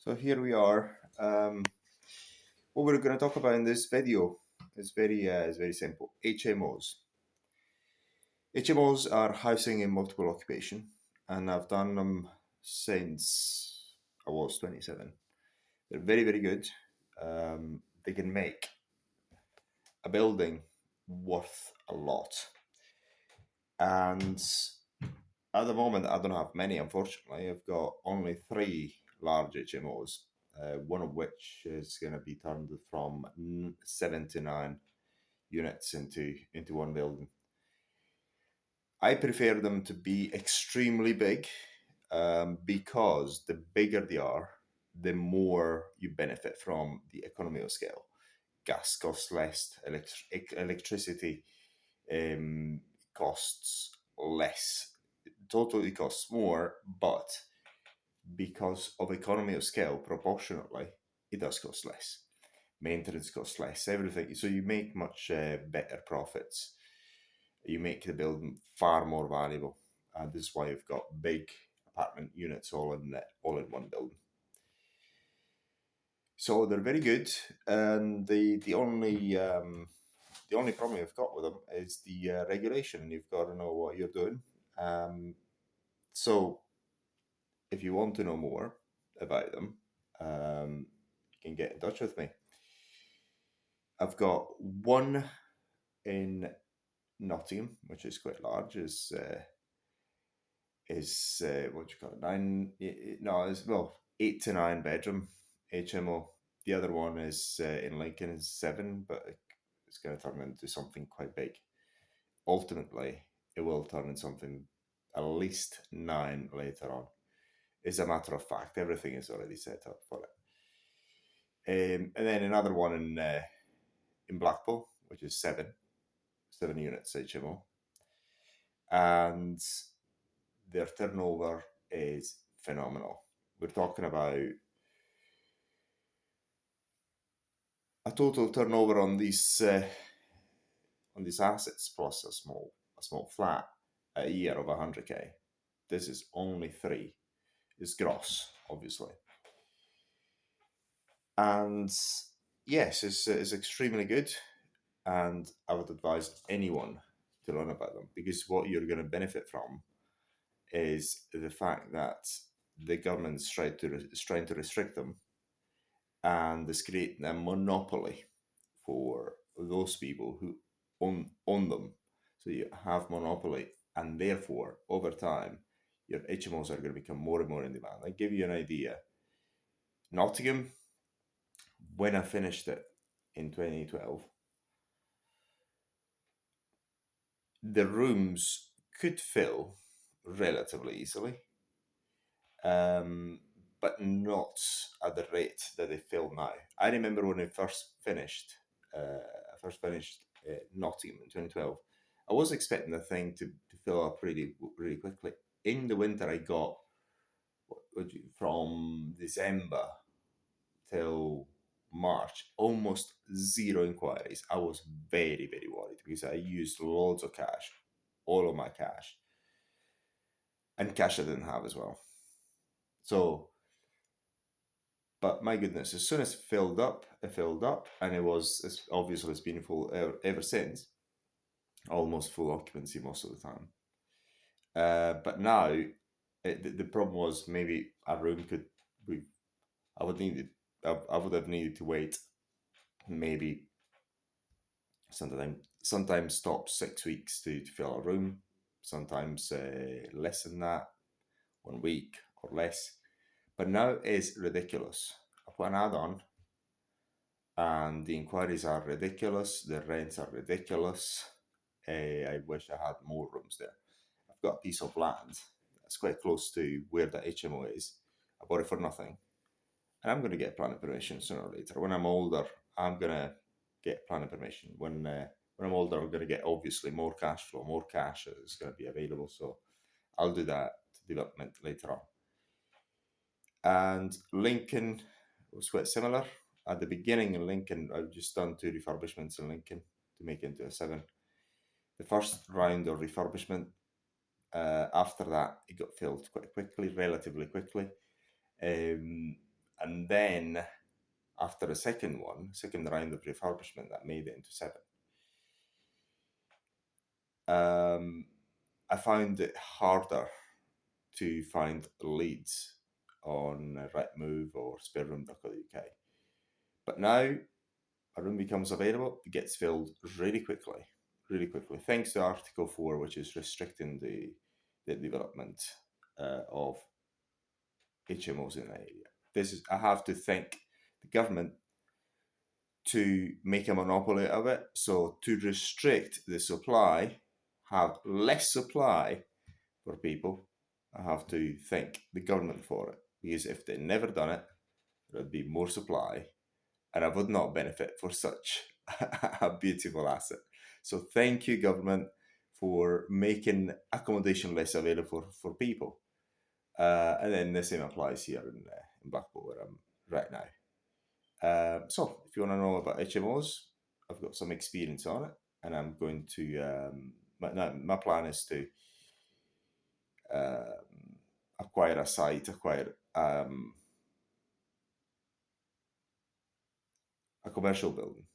So here we are. What we're going to talk about in this video is very simple. HMOs. HMOs are housing in multiple occupation, and I've done them since I was 27. They're very good. They can make a building worth a lot, and at the moment I don't have many. Unfortunately, I've got only 3 large HMOs. One of which is going to be turned from 7 to 9 units into one building. I prefer them to be extremely big because the bigger they are, the more you benefit from the economy of scale. Gas costs less, electricity um, costs less. Totally costs more, but because of economy of scale, proportionately, it does cost less. Maintenance costs less, everything. So you make much better profits. You make the building far more valuable. And this is why you've got big apartment units all in one building. So they're very good, and the only problem you've got with them is the regulation. You've got to know what you're doing. So if you want to know more about them, you can get in touch with me. I've got one in Nottingham, which is quite large. Is what do you call it? Nine? No, it's 8 to 9 bedroom HMO. The other one is in Lincoln is 7, but it's going to turn into something quite big. Ultimately, it will turn into something at least 9 later on. As a matter of fact, everything is already set up for it. And then another one in Blackpool, which is 7 units HMO, and their turnover is phenomenal. We're talking about a total turnover on these assets plus a small flat a year of 100k. This is only 3. It's gross, obviously, and yes, it's extremely good. And I would advise anyone to learn about them because what you're going to benefit from is the fact that the government's trying to restrict them, and is creating a monopoly for those people who own them. So you have monopoly, and therefore over time your HMOs are going to become more and more in demand. I give you an idea. Nottingham, when I finished it in 2012, the rooms could fill relatively easily, but not at the rate that they fill now. I remember when I first finished Nottingham in 2012. I was expecting the thing to fill up really quickly. In the winter, I got from December till March almost zero inquiries. I was very worried because I used loads of cash, all of my cash, and cash I didn't have as well. So, but my goodness, as soon as it filled up, and it's been full ever since, almost full occupancy most of the time. But now, the problem was maybe a room could we I would need I would have needed to wait maybe sometimes stop 6 weeks to fill a room, sometimes less than that, 1 week or less. But now it's ridiculous. I put an add-on, and the inquiries are ridiculous. The rents are ridiculous. I wish I had more rooms there. I've got a piece of land that's quite close to where the HMO is. I bought it for nothing, and I'm going to get planning permission sooner or later. When I'm older, I'm going to get planning permission. When I'm older, I'm going to get obviously more cash flow, more cash is going to be available. So I'll do that development later on. And Lincoln was quite similar. At the beginning in Lincoln, I've just done 2 refurbishments in Lincoln to make it into a 7. The first round of refurbishment, after that, it got filled quite quickly, relatively quickly. And then after a second round of refurbishment that made it into seven, I found it harder to find leads on Rightmove or spareroom.co.uk. But now a room becomes available, it gets filled really quickly, thanks to Article 4, which is restricting the development of HMOs in the area. This is, I have to thank the government to make a monopoly of it. So to restrict the supply, have less supply for people, I have to thank the government for it. Because if they never done it, there would be more supply and I would not benefit for such a beautiful asset. So thank you, government, for making accommodation less available for people. And then the same applies here in Blackpool, where I'm right now. So if you want to know about HMOs, I've got some experience on it, and I'm going to. My plan is to acquire a site, acquire a commercial building,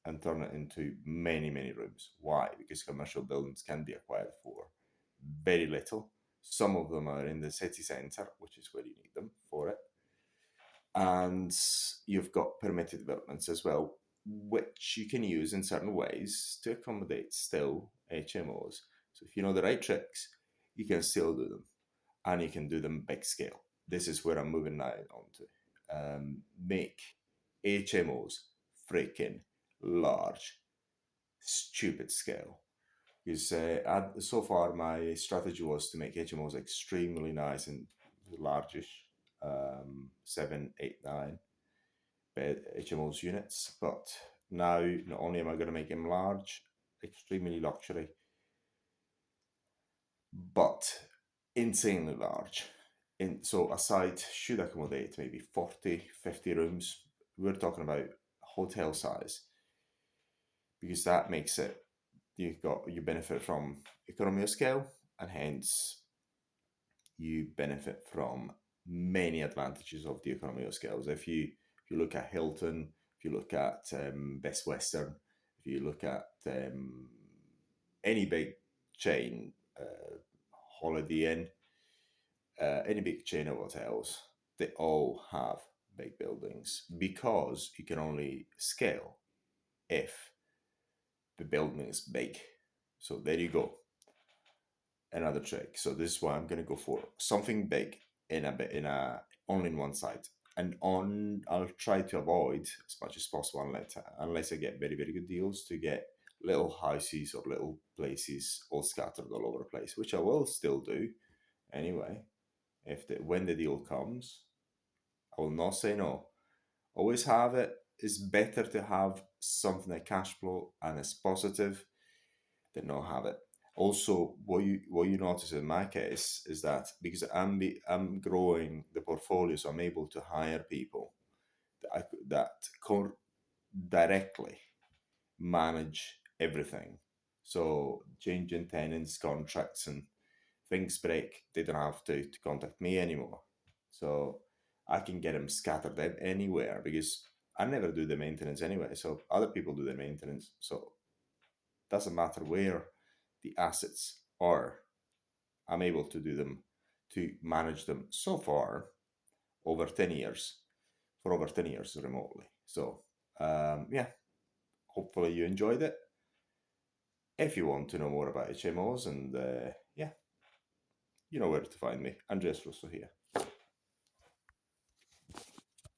and turn it into many rooms. Why? Because commercial buildings can be acquired for very little. Some of them are in the city centre, which is where you need them for it. And you've got permitted developments as well, which you can use in certain ways to accommodate still HMOs. So if you know the right tricks, you can still do them, and you can do them big scale. This is where I'm moving now on to. Make HMOs freaking large, stupid scale. Because so far my strategy was to make HMOs extremely nice and largish, 7, 8, 9 bed HMOs units. But now not only am I going to make them large, extremely luxury, but insanely large. So a site should accommodate maybe 40, 50 rooms. We're talking about hotel size, because that makes it, you benefit from economy of scale, and hence you benefit from many advantages of the economy of scales. If you look at Hilton, if you look at Best Western, if you look at any big chain, Holiday Inn, any big chain of hotels, they all have big buildings, because you can only scale if the building is big. So there you go, another trick. So this is why I'm gonna go for something big in a only in one site, and I'll try to avoid as much as possible, unless I get very good deals, to get little houses or little places all scattered all over the place, which I will still do anyway. When the deal comes, I will not say no. Always have it. It's better to have something that cash flow and is positive than not have it. Also, what you notice in my case is that because I'm growing the portfolio, so I'm able to hire people that directly manage everything. So changing tenants, contracts, and things break, they don't have to contact me anymore. So I can get them scattered anywhere, because I never do the maintenance anyway. So other people do the maintenance. So doesn't matter where the assets are, I'm able to do them, to manage them so far over 10 years, for over 10 years remotely. So, yeah, hopefully you enjoyed it. If you want to know more about HMOs, and yeah, you know where to find me. Andreas Russo here.